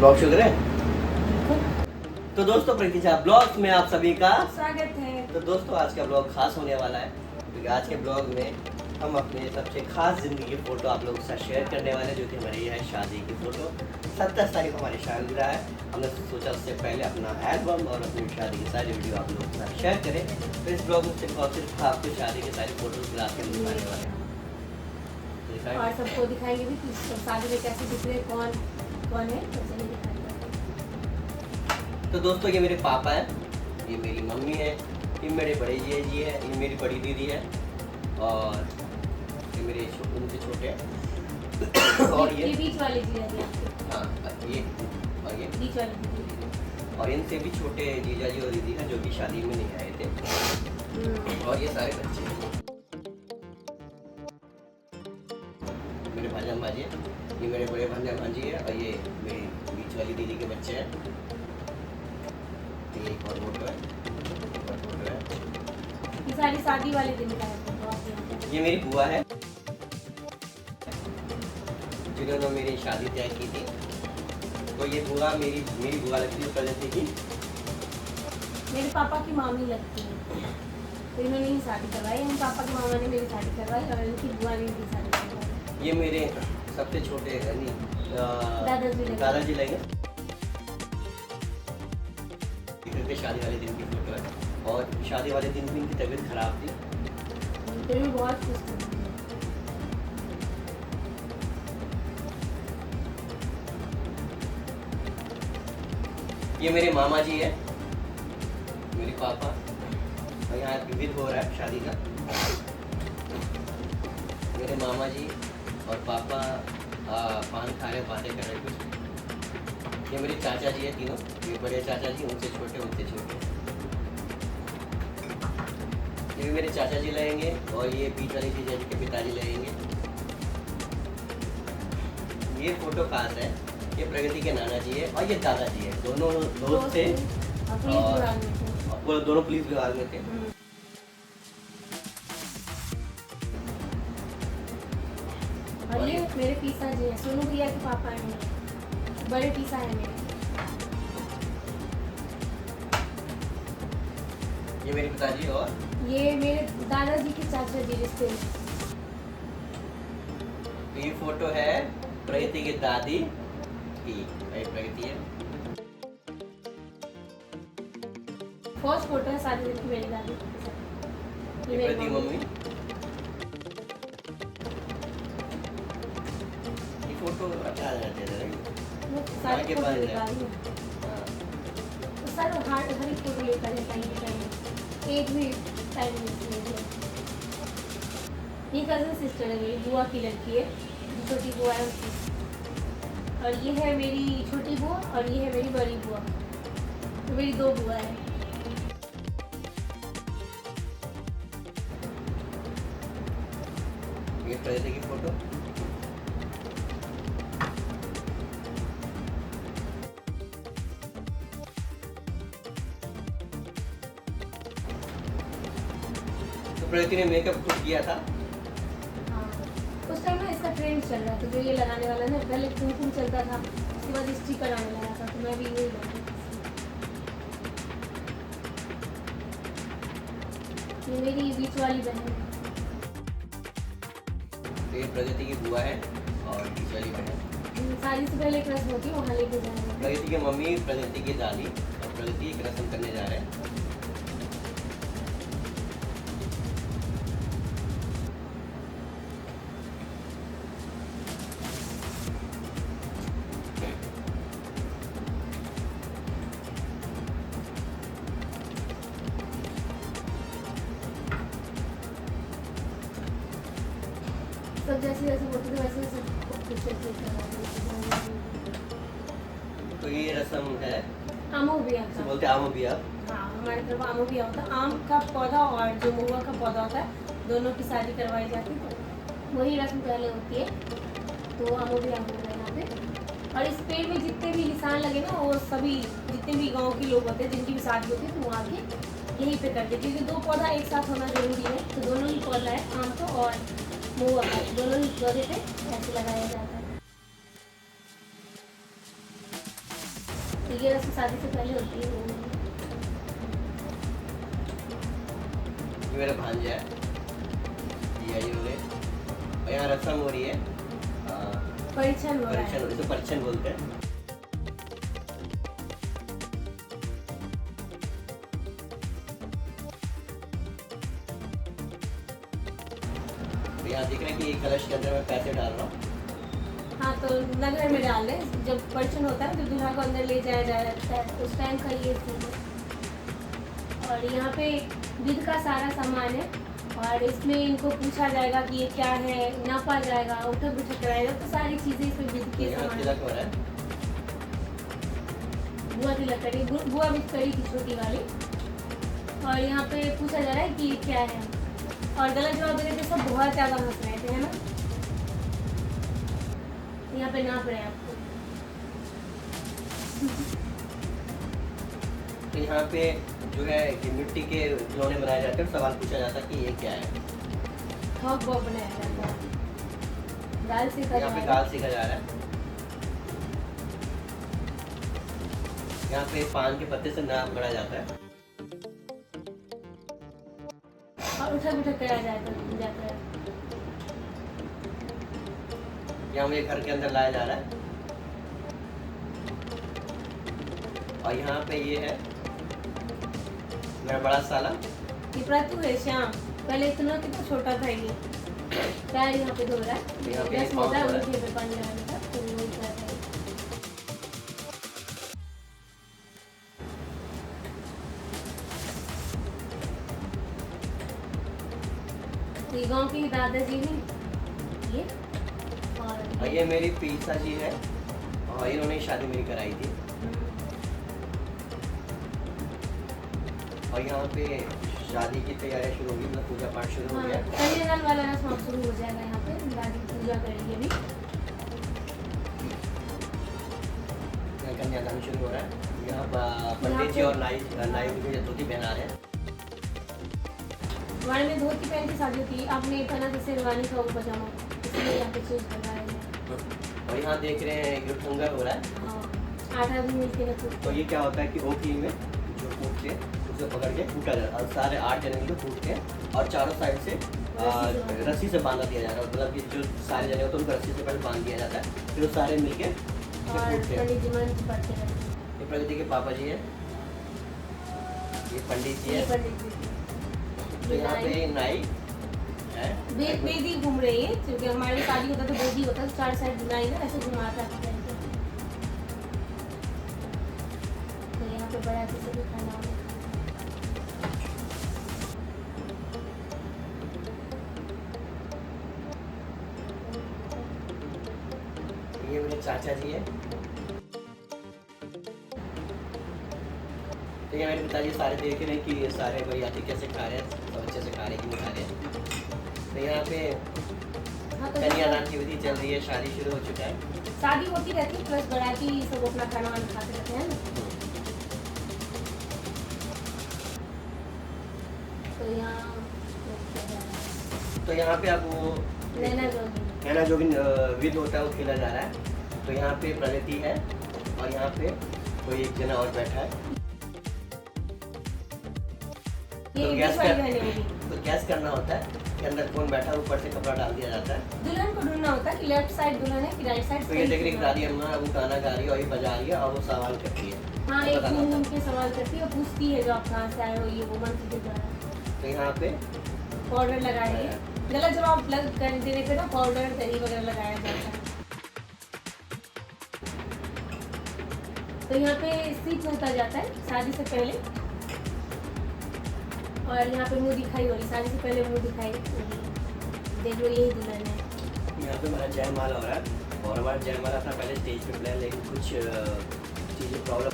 Blog शुरू करें? तो दोस्तों प्रतीक्षा ब्लॉग में आप सभी का स्वागत है। तो दोस्तों आज का ब्लॉग खास होने वाला है क्योंकि आज के ब्लॉग में हम अपने सबसे खास जिंदगी की फोटो आप लोगों के साथ शेयर करने वाले हैं, जो कि हमारी है शादी की फोटो। 27 तारीख को हमारी शादी रहा है। हमने सोचा उससे पहले अपना एल्बम और अपनी शादी की सारी वीडियो आप लोगों के साथ शेयर करें। तो इस ब्लॉग में सिर्फ आपको शादी की सारी फोटोज गिरा के दिखाने वाले हैं और सबको दिखाएंगे भी कि शादी में कैसे दिख रहे, कौन कौन है, तो चलिए दिखाएंगे। तो दोस्तों ये मेरे पापा है, ये मेरी मम्मी है, ये मेरे बड़े जी है, ये मेरी बड़ी दीदी है और ये मेरे उनसे छोटे हैं और ये बीच वाले जीजा जी आपके। हाँ ये और ये बीच वाले दीदी और इनसे भी छोटे जीजा जी और दीदी हैं जो कि शादी में नहीं आए थे। और ये सारे बच्चे हैं, मेरे भांजा भांजी है, ये मेरे बड़े भांजा भांजी है और ये मेरी बीच वाली दीदी के बच्चे हैं। ये एक और फोटो है, एक और फोटो है। ये सारी शादी वाले दिन का है फोटो। ये मेरी बुआ है जिन्होंने मेरी शादी तय की थी। तो ये बुआ मेरी बुआ लगती है प्रगति की, मेरे पापा की मामी लगती है, तो इन्होंने ही शादी करवाई। हम पापा की मामा ने मेरी शादी करवाई और इनकी बुआ ने भी शादी करवाई। ये मेरे सबसे छोटे दादाजी लगे। शादी वाले दिन की फोटो है और शादी वाले दिन भी इनकी तबीयत खराब थी। फिर भी बहुत खुश थी। ये मेरे मामा जी है, मेरे पापा, और यहाँ विविध हो रहा है शादी का। मेरे मामा जी और पापा पान खा रहे, बातें कर रहे कुछ। ये मेरे चाचा जी है तीनों, ये बड़े चाचा जी, उनसे छोटे। ये भी मेरे चाचा जी लगेंगे और ये बीच वाले जीजा जी के पिताजी लगेंगे। ये फोटो खास है, ये प्रगति के नाना जी है और ये दादाजी है। दोनों दोस्त थे और दोनों पुलिस विभाग में थे। और ये मेरे पीसा जी है, सोनू भैया के पापा हैं, बड़े पीसा है मेरे। ये मेरे पिताजी और ये मेरे दादाजी के चाचा जी रिश्ते। तो ये फोटो है प्रगति की दादी की, प्रगति है। फर्स्ट फोटो है शादी की मेरी दादी के साथ। ये प्रगति मम्मी। ये फोटो अच्छा आ जाता है सारे के फोटो पास है। निकाल लो। तो सर हर एक फोटो लेकर है कहीं एक भी टाइम नहीं है। ये कजन सिस्टर है, मेरी बुआ की लड़की है, छोटी बुआ है उसकी। और ये है मेरी छोटी बुआ और ये है मेरी बड़ी बुआ। तो मेरी दो बुआ है। ये प्रगति की फोटो। तो प्रगति ने मेकअप खुद किया था। हाँ, उस टाइम ना इसका ट्रेंड चल रहा था, जो ये लगाने वाला ना, पहले कुमकुम चलता था, उसके बाद स्टिकर आने लगा था, तो मैं भी यही लगाई। ये मेरी बीच वाली बहन है। तो ये प्रगति की बुआ है और बीच वाली बहन। शादी से पहले एक रस्म होती है, वहाँ लेके जाएंगे। प्रगति की मम्मी, प्रगति की दादी और प्रगति एक रस्म करने जा रहे हैं। सब जैसे जैसे होते थे वैसे तो ये रस्म है, आमो भी आता इसे है। बोलते हैं आमो बिया। हाँ, हमारे तरफ आमो भी होता है। आम का पौधा और जो महुआ का पौधा होता है, दोनों की शादी करवाई जाती है, तो वही रस्म पहले होती है। तो आमो भी आमो है यहाँ पे। और इस पेड़ में जितने भी निशान लगे ना, वो सभी जितने भी गाँव के लोग होते हैं जिनकी भी शादी होती है, तो वो आगे यहीं पे करते, क्योंकि दो पौधा एक साथ होना जरूरी है। तो दोनों ही पौधा है, आम का और महुआ का, दोनों ही पौधे पे ऐसे लगाया जाता है। तो ये रस्म शादी से पहले होती है। ये मेरा भांजा है, ये हो गए। और यहाँ रस्म हो रही है, परिछन हो रहा है। परिछन, इसे परिछन बोलते हैं। तो यहाँ दिख रहा है कि कलश के अंदर मैं पैसे डाल रहा हूँ। हाँ, तो नगर में डाल दें। जब परिछन होता है तो दूल्हा को अंदर ले जाया जाता है, उस टाइम का ये सीन है। और यहाँ पे विध का सारा सामान है और इसमें इनको पूछा जाएगा कि ये क्या है, नापा जाएगा, उठक बैठक कराएगा, तो सारी चीजें इसमें विध के सामान। तिलक हो रहा है, बुआ तिलक करी, बुआ भी करी थी छोटी वाली। और यहाँ पे पूछा जा रहा है कि ये क्या है, और गलत जवाब देने पे सब बहुत ज्यादा हंस रहे थे, है ना। यहाँ पे नाप रहे हैं आपको। तो यहाँ पे जो है कि मिट्टी के खिलौने बनाए जाते हैं, सवाल पूछा जाता है कि ये क्या है। थोक बॉब बनाया जाता है, दाल सीखा यहाँ पे जा रहा गाल सीखा जा रहा है। यहाँ पे पान के पत्ते से नाम पढ़ा जाता है और उठक बैठक कराया जाता है। यहाँ मुझे घर के अंदर लाया जा रहा है। और यहाँ पे ये है मेरा बड़ा साला। ये प्रतु है श्याम, पहले इतना कितना छोटा था ये। पैर यहाँ पे धो रहा है, यहाँ पे रस्म पाँव होता है धो रहा है। अंगूठे पे पानी लगाने का, तो वो कर रहा है। तो ये गाँव के दादाजी हैं ये, और ये मेरी पीसा जी है और इन्होंने शादी मेरी कराई थी। और यहाँ पे शादी की तैयारियां शुरू होगी, मतलब पूजा पाठ शुरू हो गया। कन्यादान वाला रस्म अब शुरू हो जाएगा। यहाँ पे दादी पूजा करेंगे अभी। यहाँ कन्यादान शुरू हो रहा है। यहाँ पंडित जी और नाई मुझे धोती पहना रहे हैं। हमारे में धोती पहन के शादी होती है, आपने पहना था शेरवानी का वो पजामा, इसलिए यहाँ पे चेंज करवा रहे हैं। और यहाँ देख रहे हैं एक ठंगा हो रहा है। हाँ, 8 आदमी मिलके रखो। तो ये क्या होता है कि ओखली में जो फूट के उसे पकड़ के फूटा जाता है, और सारे 8 जने मिलकर फूट के और चारों साइड से रस्सी से बांधा दिया जाता है। मतलब कि जो सारे जने होते हैं उनको रस्सी से पहले बांध दिया जाता है, फिर वो सारे मिलके और फूटते हैं। पंडित जी मंत्र पढ़ते रहते हैं। ये प्रगति के पापा जी है, ये पंडित जी ये है। पंडित जी तो यहाँ पे नाई है। बेदी घूम रही है, क्योंकि हमारे शादी होता है तो बेदी होता है, 4 साइड बुनाई ना ऐसे घुमाता है। तो यहाँ पे बड़ा से भी खाना होगा। ये मेरे चाचा जी है। तो ये मेरे पिताजी सारे देख रहे हैं कि ये सारे बरियाती कैसे खा रहे हैं, सब अच्छे से खा रहे हैं कि नहीं खा रहे हैं। तो यहाँ पे हाँ, तो कन्यादान की विधि चल रही है, शादी शुरू हो चुका है। शादी होती रहती है, प्लस बराती सब अपना खाना वाना खाते रहते हैं ना। तो यहाँ तो यहाँ पे अब वो नैना जोगी कहना जो भी विध होता है वो खेला जा रहा है। तो यहाँ पे प्रगति है और यहाँ पे कोई एक जना और बैठा है। ये तो इंग्लिश गैस वाली कर- बहनें होगी। तो गैस करना होता है कि अंदर कौन बैठा है, ऊपर से कपड़ा डाल दिया जाता है। दुल्हन को ढूंढना होता है कि लेफ्ट साइड दुल्हन है कि राइट साइड। तो ये देख रही है दादी अम्मा, वो गाना गा रही है और ये बजा रही है और वो सवाल करती है। हाँ, तो एक बताना घूम घूम होता के सवाल करती है और पूछती है जो आप कहाँ से आए हो, ये वो मंत्र के द्वारा है। तो यहाँ पे पाउडर लगा रही है। गलत जवाब लग कर देने पे ना पाउडर दही वगैरह लगाया जाता है। तो यहाँ पे स्पीच होता जाता है शादी से पहले, और यहाँ पे मुंह दिखाई हो रही, शादी से पहले मुंह दिखाई हो रही। देख लो यही दुल्हन है। यहाँ पे हमारा जयमाला हो रहा है और हमारा जयमाला था पहले स्टेज पे प्लान, लेकिन कुछ चीज़ें प्रॉब्लम।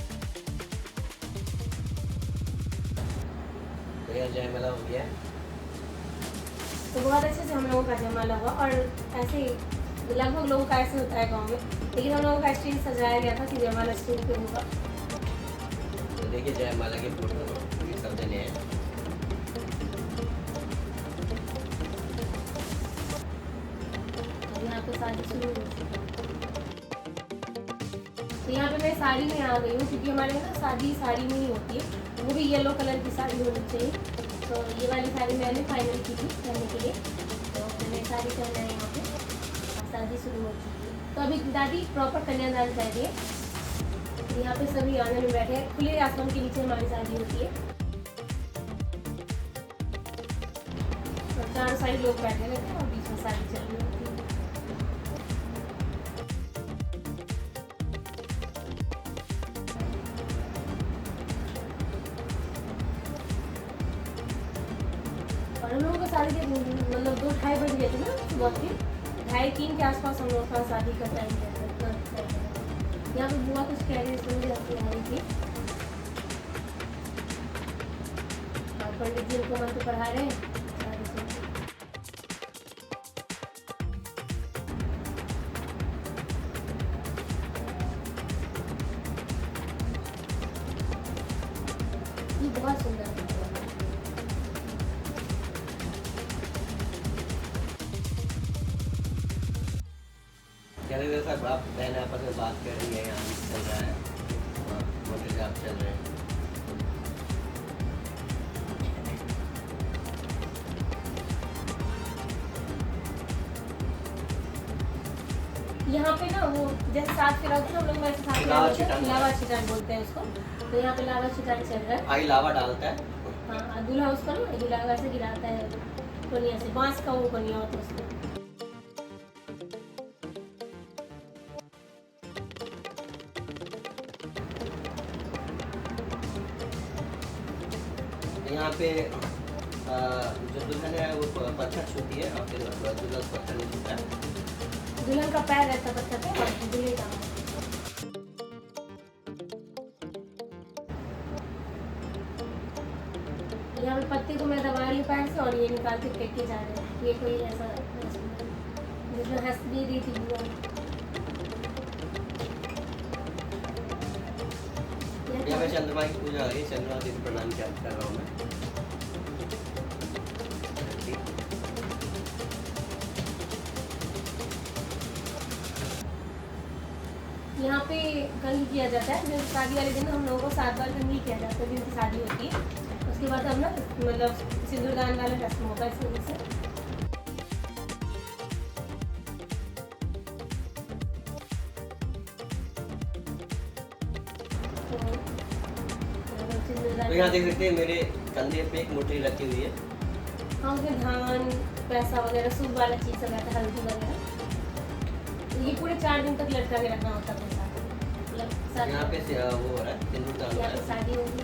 तो यहाँ जयमाला हो गया। तो बहुत अच्छे से हम लोगों का जयमाला हुआ, और ऐसे लगभग लोगों का ऐसे होता है गाँव में, लेकिन हम लोगों का स्टेज सजाया गया था कि जयमाला स्टेज पे होगा। तो देखिए जयमाला के फोटो ये सब देने हैं। और यहाँ पे शादी शुरू हो गई। तो यहाँ पे मैं साड़ी में आ गई हूँ, क्योंकि हमारे यहाँ ना शादी साड़ी में ही होती है, वो भी येलो कलर की साड़ी होनी चाहिए। तो ये वाली साड़ी मैंने फाइनल की थी पहनने के लिए, तो मैंने साड़ी पहना है यहाँ पे। शादी शुरू हो चुकी है, तो अभी दादी प्रॉपर कन्यादान कर रही है। यहाँ पे सभी आंगन में बैठे हैं, खुले आसमान के नीचे हमारी शादी होती है, और चारों साइड लोग बैठे रहते हैं और बीच में शादी चल रही होती है। और हम लोगों को शादी के मतलब 2-2:30 बज गए थे ना सुबह के, 2:30-3 के आसपास हम लोग का शादी का टाइम रहता है। यहाँ पे बुआ कुछ कह रही थी, मुझे हंसी आ रही थी, और पंडित जी उनको मंत्र पढ़ा रहे हैं। ये बहुत सुंदर है। कहने जैसा आप बहन आपस में बात कर रही है, यहाँ चल रहा है, मोटर जाप चल रहे हैं। यहाँ पे ना वो जैसे साथ फेरा होता है ना, हम लोग वैसे साथ फेरा बोलते हैं, लावा छिटान बोलते हैं उसको। तो यहाँ पे लावा छिटान चल रहा है। भाई लावा डालता है, हाँ, दूल्हा उसको ना दूल्हा वैसे गिराता है कोनिया से, बांस का वो कोनिया होता है उसको। यहाँ पे जो दुल्हन है वो पत्थर छूती है और फिर दुल्हन पत्थर नहीं छूता है। दुल्हन का पैर रहता है पत्थर पे और दूल्हे का। यहाँ पे पत्ते को मैं दबा रही हूँ पैर से और ये निकाल के फेंक के जा रहे हैं। ये कोई ऐसा जिसमें हंस भी रही थी बुआ। यहाँ पे चंद्रमा की पूजा हो रही है, चंद्रमा देवी प्रणाम कर रहा हूँ मैं। यहाँ पे कंघी किया जाता है, जैसे शादी वाले दिन हम लोगों को 7 बार कंघी किया जाता है, जिनकी शादी होती है। उसके बाद अब ना मतलब सिंदूरदान वाला रस्म होगा इस वजह से। तो यहाँ देख सकते हैं मेरे कंधे पे एक मोटरी रखी हुई है। हाँ, उसमें धान पैसा वगैरह सूप वाला चीज़ सब रहता है, हल्दी वगैरह। ये पूरे 4 दिन तक लटका के रखना होता है पैसा। मतलब यहाँ पे वो हो रहा है सिंदूरदान हो यहाँ रहा पे है। शादी होगी।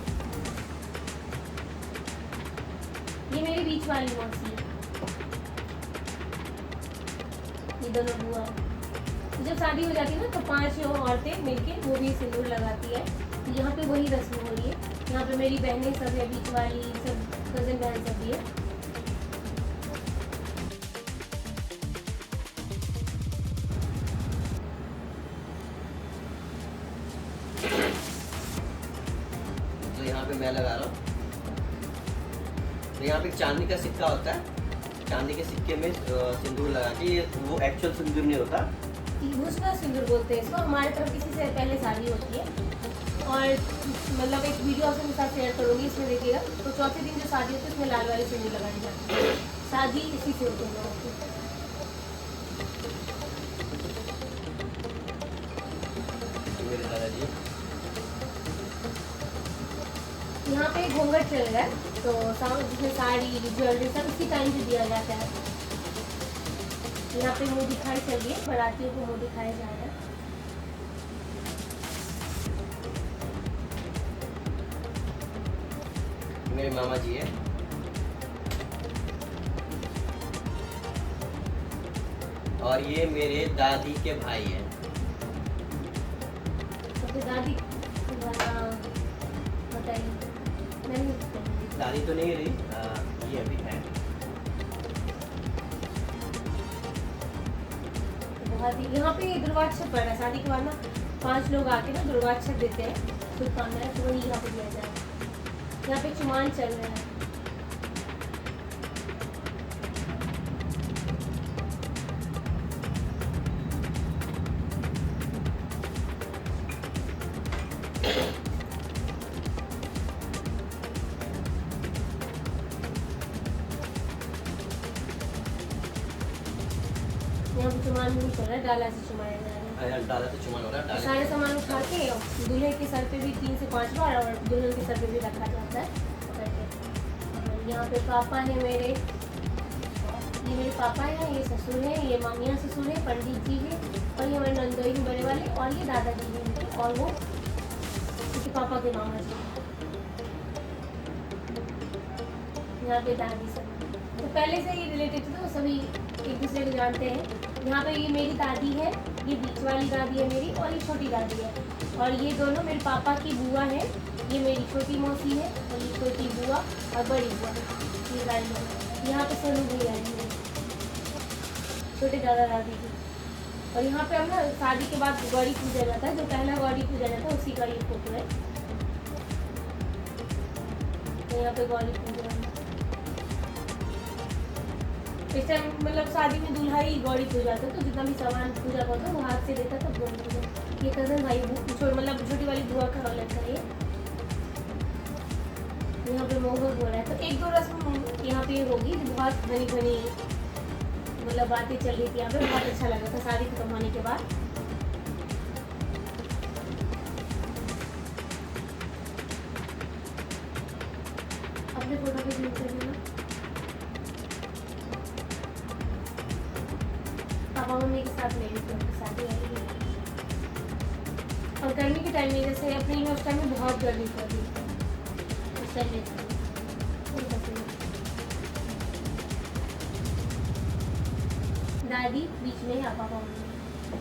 ये मेरी बीच वाली मौसी है, ये दोनों बुआ। तो जब शादी हो जाती है ना तो 5 औरतें मिलके वो भी सिंदूर लगाती है। तो यहाँ पे वही रस्म हो रही है। यहाँ पे मेरी बहनें सब है, बीच वाली सब कजन बहन सब भी है। तो यहाँ पे मैं लगा रहा हूँ। तो यहाँ पे चांदी का सिक्का होता है, चांदी के सिक्के में सिंदूर लगा के, ये वो एक्चुअल सिंदूर नहीं होता। दूसरा सिंदूर बोलते हैं इसको। हमारे तरफ किसी से पहले शादी होती है, और मतलब एक वीडियो आपके साथ शेयर करूँगी, इसमें देखिएगा। तो चौथे दिन जो शादी होती है उसमें लाल वाली सिंदूर लगाई जाती है। शादी इसी से होती है लोगों की। मेरे दादाजी यहाँ पे घूंघट चल रहा है, तो जिसमें साड़ी ज्वेलरी सब इसी टाइम से दिया जाता है। यहाँ पे मुँह दिखाई चल रही है, बारातियों को मुँह दिखाया जा रहा है। मेरे मामा जी है। और ये मेरे दादी के भाई है। तो दादी बताइए। दादी तो नहीं रही, ये अभी है। बहुत ही यहाँ पे दुर्वाक्षर पड़ रहा है। शादी के बाद ना 5 लोग आके ना दुर्वाक्षर देते हैं, कोई काम है तो वही यहाँ पे दिया जाए। यहाँ पे चुमान चल रहा है। चुमान नहीं चल रहा है, डाला से चुमाया जा रहा है। हाँ, डाला से चुमान हो रहा है, डाले सारे से- सामान उठा के दूल्हे के सर पे भी 3 से 5 बार और दुल्हन के सर पे भी रखा जाता है करके। और यहाँ पे पापा है मेरे, ये मेरे पापा हैं, ये ससुर हैं, ये मामियाँ ससुर हैं, पंडित जी हैं, और ये हमारे नंदोई हैं बड़े वाले, और ये दादाजी हैं इनके, और वो इसके पापा के मामा जी। यहाँ पे दादी सब तो पहले से ही रिलेटेड थे, तो सभी एक दूसरे को जानते हैं। यहाँ पे ये मेरी दादी है, ये बीच वाली दादी है मेरी, और ये छोटी दादी है, और ये दोनों मेरे पापा की बुआ है। ये मेरी छोटी मौसी है, और ये छोटी बुआ और बड़ी बुआ, ये सारी लोग। यहाँ पे सोनू भैया है मेरे, छोटे दादा दादी की। और यहाँ पे हम ना शादी के बाद गौरी पूजा जाता है, जो पहला गौरी पूजा जाता है उसी का ये फोटो है। तो यहाँ पे गौरी पूजा है। इस टाइम मतलब शादी में दूल्हा ही गौरी पूजा था, तो जितना भी सामान पूजा का होता वो हाथ से देता था गौरी पूजा। ये कजन भाई मतलब छोटी वाली बुआ का लड़का है। यहाँ पे मोहक हो रहा है, तो एक दो रस्म यहाँ पे होगी जो बहुत घनी घनी मतलब बातें चल रही थी यहाँ पे, बहुत अच्छा लगा था शादी खत्म होने के बाद। अपने फोटो पे क्लिक कर लेना। पापा मम्मी के साथ मेरी शादी वाली है। और गर्मी के टाइम में जैसे अप्रैल में उस टाइम में बहुत गर्मी पड़ रही थी, उस टाइम में दादी बीच में है, पापा मम्मी।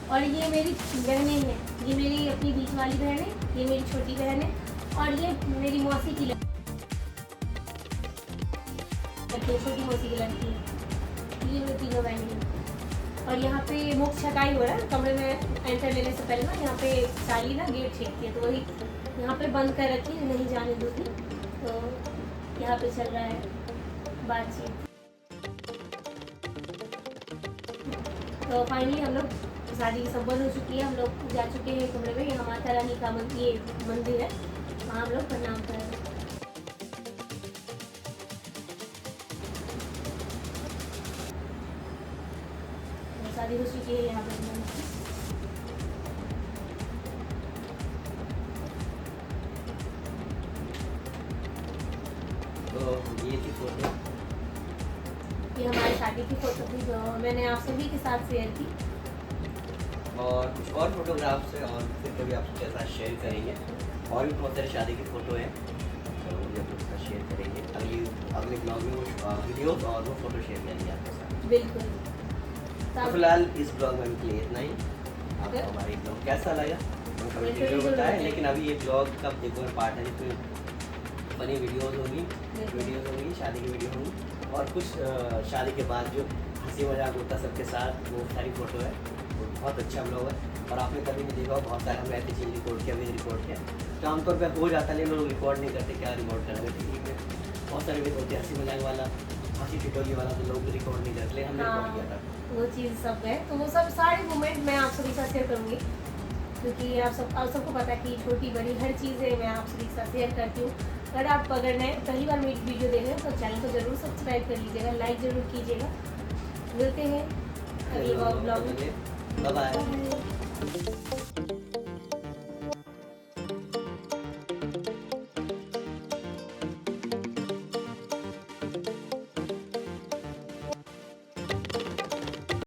और ये मेरी बहनें हैं, ये मेरी अपनी बीच वाली बहन है, ये मेरी छोटी बहन है, और ये मेरी मौसी की लड़की, छोटी मौसी की लड़की है। ये मेरी तीनों बहनें हैं। और यहाँ पे मुख्य छटाई हो रहा है कमरे में एंटर लेने से पहले ना, यहाँ पे साली ना गेट छेकती है, तो वही यहाँ पे बंद कर रखी है, नहीं जाने दूँगी। तो यहाँ पे चल रहा है बातचीत। तो फाइनली हम लोग शादी संपन्न हो चुकी है, हम लोग जा चुके हैं कमरे में। यहाँ माता रानी का ये मंदिर है, वहाँ हम लोग प्रणाम कर रहे हैं। शादी हो चुकी है यहाँ पर। तो ये थी फोटो, ये हमारी शादी की फोटो थी जो मैंने आप सभी के साथ शेयर की। और कुछ और फोटोग्राफ्स है और फिर कभी आपके साथ शेयर करेंगे। और भी बहुत सारी शादी की फ़ोटो है, तो मुझे आपके साथ शेयर करेंगे अगले ब्लॉग में वो वीडियो और वो फ़ोटो शेयर करेंगे आपके साथ। बिल्कुल। तो फिलहाल इस ब्लॉग में अभी इतना ही। आपको हमारी ब्लॉग कैसा लगा कमेंट जरूर बताएं। लेकिन अभी ये ब्लॉग का देखो पार्ट है जिसमें फनी वीडियोज़ होंगी, शादी की वीडियो होंगी, और कुछ शादी के बाद जो हंसी मजाक होता है सबके साथ, वो सारी फ़ोटो है। वो बहुत अच्छा ब्लॉग है। और आपने कभी नहीं देखा बहुत सारे हम ऐसी चीज़ रिकॉर्ड किया, वीडियो रिकॉर्ड किया, तो आमतौर पर हो जाता है, लेकिन लोग रिकॉर्ड नहीं करते, क्या रिकॉर्ड करेंगे। टीवी में बहुत सारे वीडियो होते हैं हंसी मजाक वाला, हंसी ठिठोली वाला, तो लोग रिकॉर्ड नहीं करते, हमने रिकॉर्ड किया था। वो चीज़ सब है, तो वो सब सारे मोमेंट मैं आप सभी के साथ शेयर करूँगी, क्योंकि आप सबको पता है कि छोटी बड़ी हर चीज़ें मैं आप सभी के साथ शेयर करती हूँ। अगर नए पहली बार मेरी वीडियो देख रहे हैं तो चैनल को जरूर सब्सक्राइब कर लीजिएगा, लाइक ज़रूर कीजिएगा। मिलते हैं अगले ब्लॉग में। Bye bye.